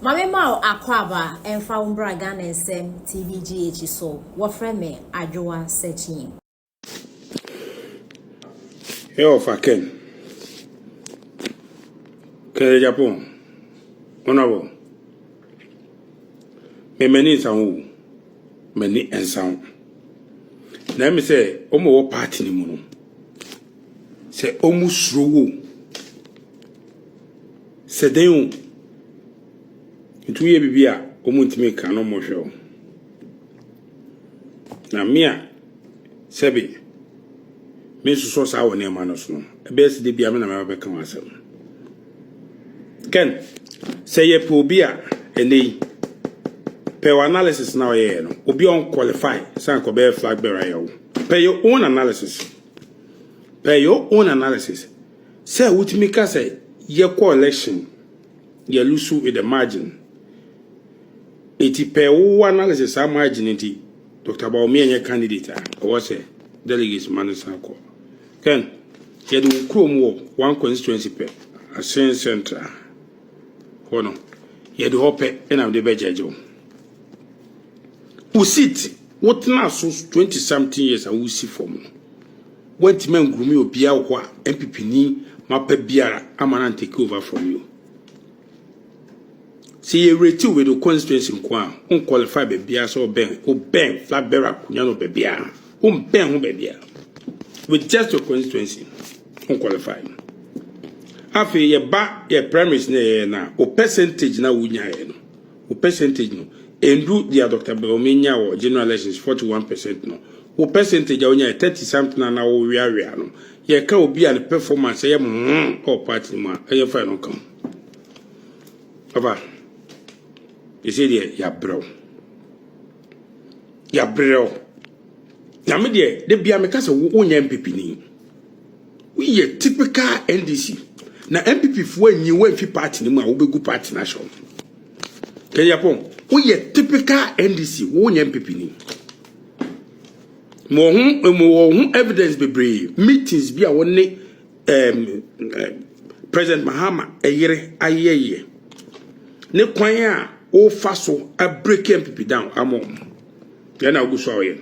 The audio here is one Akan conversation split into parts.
Mame ma akwaba emfa umbra Ghana SM TVGH so wofre me adwoa searching. Yo faken. Kere Japan. Honorable. Me many sound many and sound. Na me say omo wo party ni mu no. Say omo suro. Se den itu ye bibia omo ntime kan no mo hwe. Na mia sebi me suso sa wo ne ma no so no. Ebe se de bia me na me ba kan asem. Ken say ye po bia eni per analysis now ye no obi on qualify san ko be flag bearer yo. Per your own analysis. Per your own analysis. Say wutimi ka say ye election ye lose with the margin. Iti per wo analysis a margin iti Dr. Baumi enye candidate or say delegates manasa ko. Ken ye do krom wo one constituency per Asen Central. Hono ye do hope na de bejejo. Who sit what now so 20 something years I will see from. What men grumi obia wo MPP ni mapa biara amana take over from you. See you rate with the constituency kwa on qualify be bia so ben flag bearer kunya no be bia ben ho be bia with just your constituency on qualify. Afi ye ba ye premise na o percentage na wunya ye no o percentage no endu dia Dr. Baumi nya wo general elections 41% no o percentage a wunya 30 something na wo wia no ye ka obi an performance ye o party ma ye fa no kam aba you say there ya bro na me de bia me ka se wo nya MPP ni we ye typical NDC na MPP fo anyi we fi party ni mu a wo begu party national ke yapon we ye typical NDC wo nya MPP ni mo hu evidence bebre meetings bi a woni President Mahama eyere ayeye ne kwan a o fa so a break MPP down amom ya na oguso aye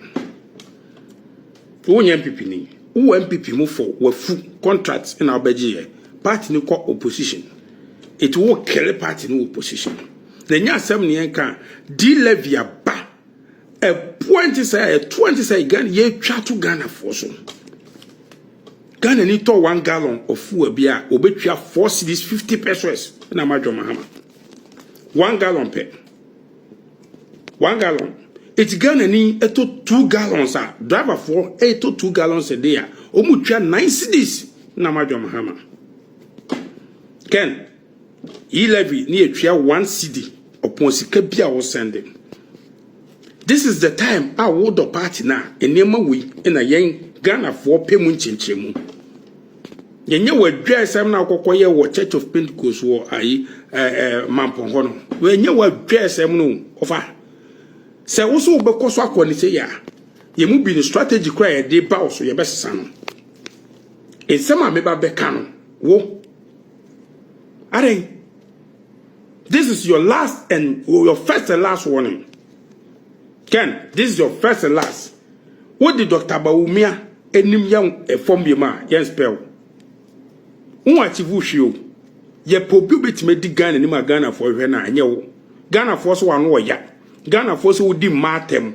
wo nya MPP ni wo MPP mu for wa fu contracts in abagie party ni ko opposition it will kill party ni opposition the nya asem ni enka di levy ba a point say 20 say Ghana ye twa to Ghana for so Ghana ni to 1 gallon of fuel bia obetwa 4 cedis 50 pesos na Madjo Mahama 1 gallon per 1 gallon it Ghana ni eto 2 gallons a driver for eto 2 gallons a day omutwa 9 cedis na Madjo Mahama Ken levy ni etwa 1 cedi upon sika bia wo sending. This is the time I would the party na enema we in a yen Ghana for payment chinchemu. Yenye we dress am na kokoye wo Church of Pentecost wo ayi mampon hono. We nye we dress am no ofa. Se wo so be koso akoni se ya. Ye mu bi the strategy kwa ye de ba so ye besesa no. Ensema me ba be kanu wo. Are this is your last and your first and last warning. Ken, this is your first and last. What did Dr. Baumi enim yang form bi ma yen spell? Achieve show. Ye pobi betime di Ghana ni ma Ghana for hwe na anye wo. Ghana for so wan wo ya. Ghana for so wo di matem.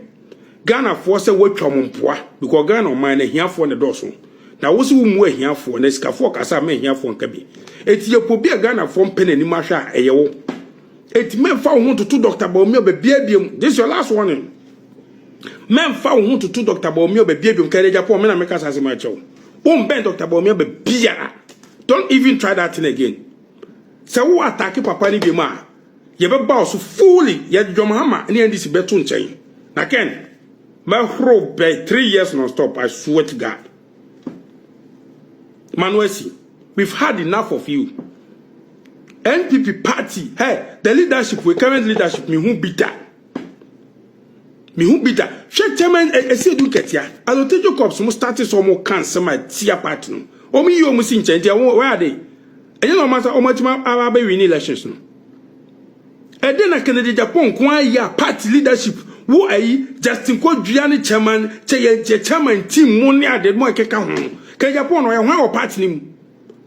Ghana for so wo twompoa because Ghana man na hiafo ne doso. Na wo so wo mu ahiafo na sikafo kasa ma ahiafo nka bi. Eti ye pobi Ghana for mpene ni ma hwa eye wo. Eti men fa wo to Dr. Baumi obebiabiem. This is your last warning. Men fa wo to Dr. Baumi obebiabiem kere Japan me na meka sase ma chew. Ben Dr. Baumi obebia. Don't even try that thing again. Se wo attack papa ni bi ma ye be ba so fully ye Mahama ni ndisi beto nchen. Na ken my whole by 3 years non stop I swear to God. Manuesi, we've had enough of you. NPP party, hey, the leadership, we current leadership, me who bitter. She chairman e se du ketia. Alotejo corps mo start so mo kan sema tia party no. O mi yo mo si nchen dia where are they? Enye no matter o matima aba win elections no. na Kennedy Japan kwa ya party leadership wo ayi Justin Kodua ne chairman chairman team mo ne ade mo keka ho Kennedy Japan no ya ho party nim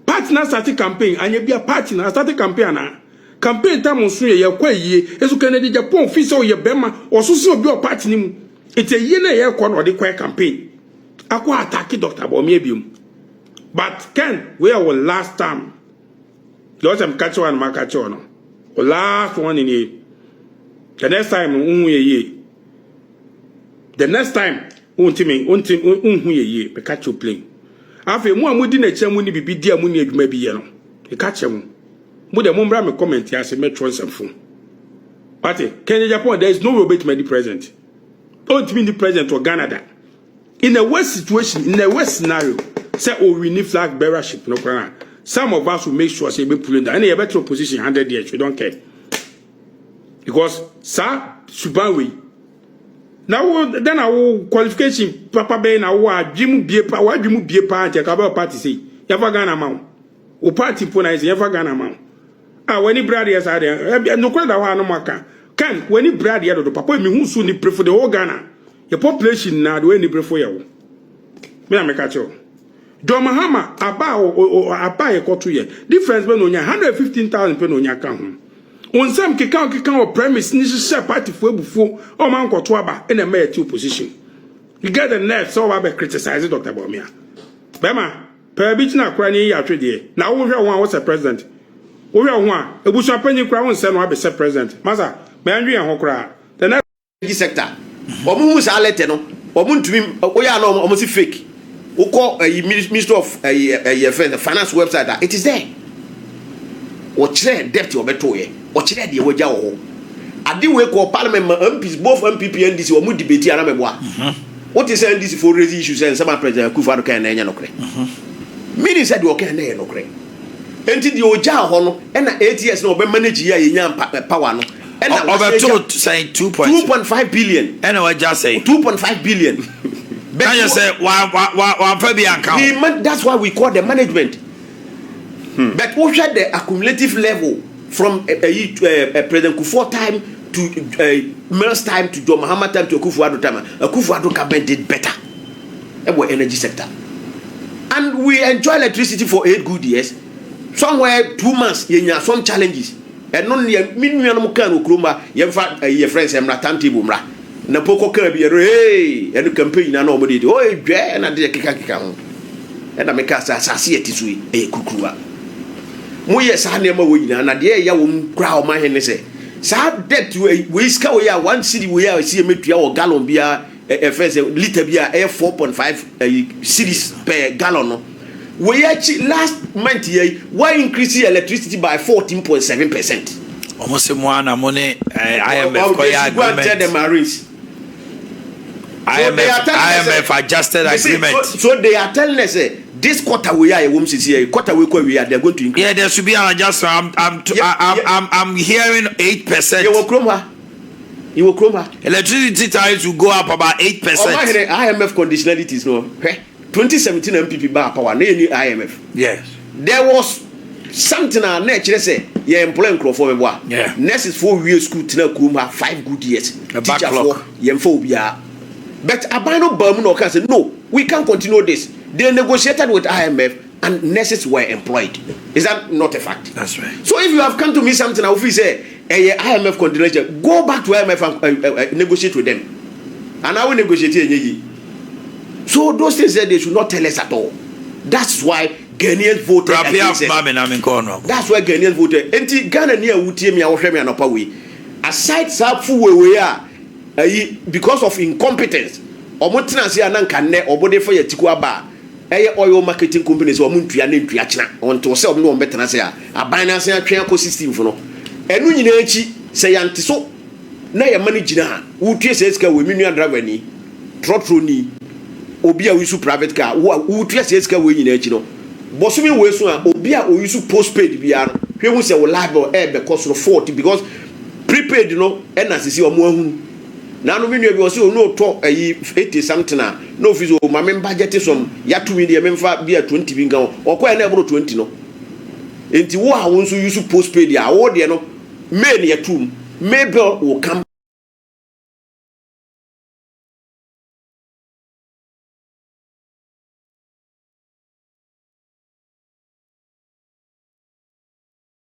party na start campaign anya bia party na start campaign na campaign time so ye kwa yie esu Kennedy Japan fi so ye bema osusu obi o party nim ite yie na ye kwa no de kwa campaign akwa attack Dr. Bawumia biom but Ken we our last time those am catch one ma catch one no last one in here the next time the next time unhu ye be catch you playing afi mu amudi na kyem ni bibi dia mu ni adwuma bi ye no e catch mu de mo mbra me comment ya se metro nsefo party Kenya Japan there is no way to be president don't mean the president of Ghana in a worst situation in a worst scenario say we need flag bearership no plan some of us will make sure say be pulling down any better position 100 years we don't care because sir subanwe now then our qualification papa be na wo adwim bie pa wadwim bie pa ante ka ba party say ya fa Ghana ma o party po na ya fa Ghana ma when he brad yes are no kwenda wa no maka kan when he brad ya do papa me hu so ni pray for the whole Ghana your population na the way ni pray for ya wo me na me ka cho John Mahama aba ye koto ye difference be no nya 115,000 pe no nya ka ho onsam keka o premise ni se party fo ebufu o man koto aba na me yeti opposition you get the nerve so we be criticize Dr. Bawumia bema per bit na kra ni ya twede na wo hwe won was president wo hwe ho a ebusu apanyi kra won se no be president masa me anwe ho kra the next sector omu musa alete no omu ntumi o ya no omu si fake Uko Ministry of Finance website it is there. Ochire debt obeto ye. Ochire de woja wo. Ade we ko parliament MPs both MPP and NDC o mu debate ara meboa. What is NDC for raise issues and some president Akufo-Addo kan na nya nokre. Meaning said o kan na ye nokre. Enti de oja ho no e na ATS na obe manage ya ye nya power no. E na obeto say 2.5 billion. And I just say 2.5 billion. But you say that's why we call the management. But we had the accumulative level from President Kufuor time to Mills time to John Mahama time to Akufo-Addo time. Akufo-Addo government did better. Our energy sector, and we enjoy electricity for 8 good years. Somewhere 2 months, you have some challenges. And non minimum can ukruma. You have your friends and timetable. Na poko ka bi hey enu campaign na no modi o dwe na de keka ho e na meka sa asase etisu e kukuwa mo ye sa na ma wo nyina na de ya wo kra o ma hene se sa debt we iska we ya 1 cedi we ya si emetua o gallon bia first liter bia 4.5 cedis per gallon no we ya last month ye why increase electricity by 14.7%. Almost mo ana mo ne IMF ko ya agreement. IMF adjusted agreement. So they are telling us this quarter we are quarter we are they're going to increase. Yeah, there should be an adjustment. I'm hearing 8%. You will chroma. Electricity tariffs will go up about 8%. IMF conditionalities no. 2017 MPP bar power no IMF. Yes. There was something our nature say you employ for me. Yeah. Next is 4 years school tina chroma 5 good years. A backlog. But Abano Bermuno can say, no, we can't continue this. They negotiated with IMF and nurses were employed. Is that not a fact? That's right. So if you have come to me something, I will say, IMF continuation, go back to IMF and negotiate with them. And I will negotiate. So those things that they should not tell us at all. That's why Ghanaians voted against it. That's why Ghanaians voted. And Ghana near Uti, I will show me an upper way. Aside Safu, we are. Because of incompetence omotina se ananka ne obode for yetiku aba oil marketing companies omuntua na ntua kina onto se obno ombetena se aban na se atwen ecosystem fo no enu nyina echi se yante so na ye manage na wutie se sika we minua driver ni trotro ni obi a wisu private car wutie se sika we nyina echi no bosumi we so a obi a oyisu postpaid bia no hwe hu se wo liable be cost no 40 because prepaid no na sisi omo ahu na no minua bi o se o no to 80 something na no fees o ma me budget some ya to me dey me fa bia 20 bi ngan o ko na e bro 20 no enti wo a won so use postpaid ya wo de no mail ya tum Mabel will come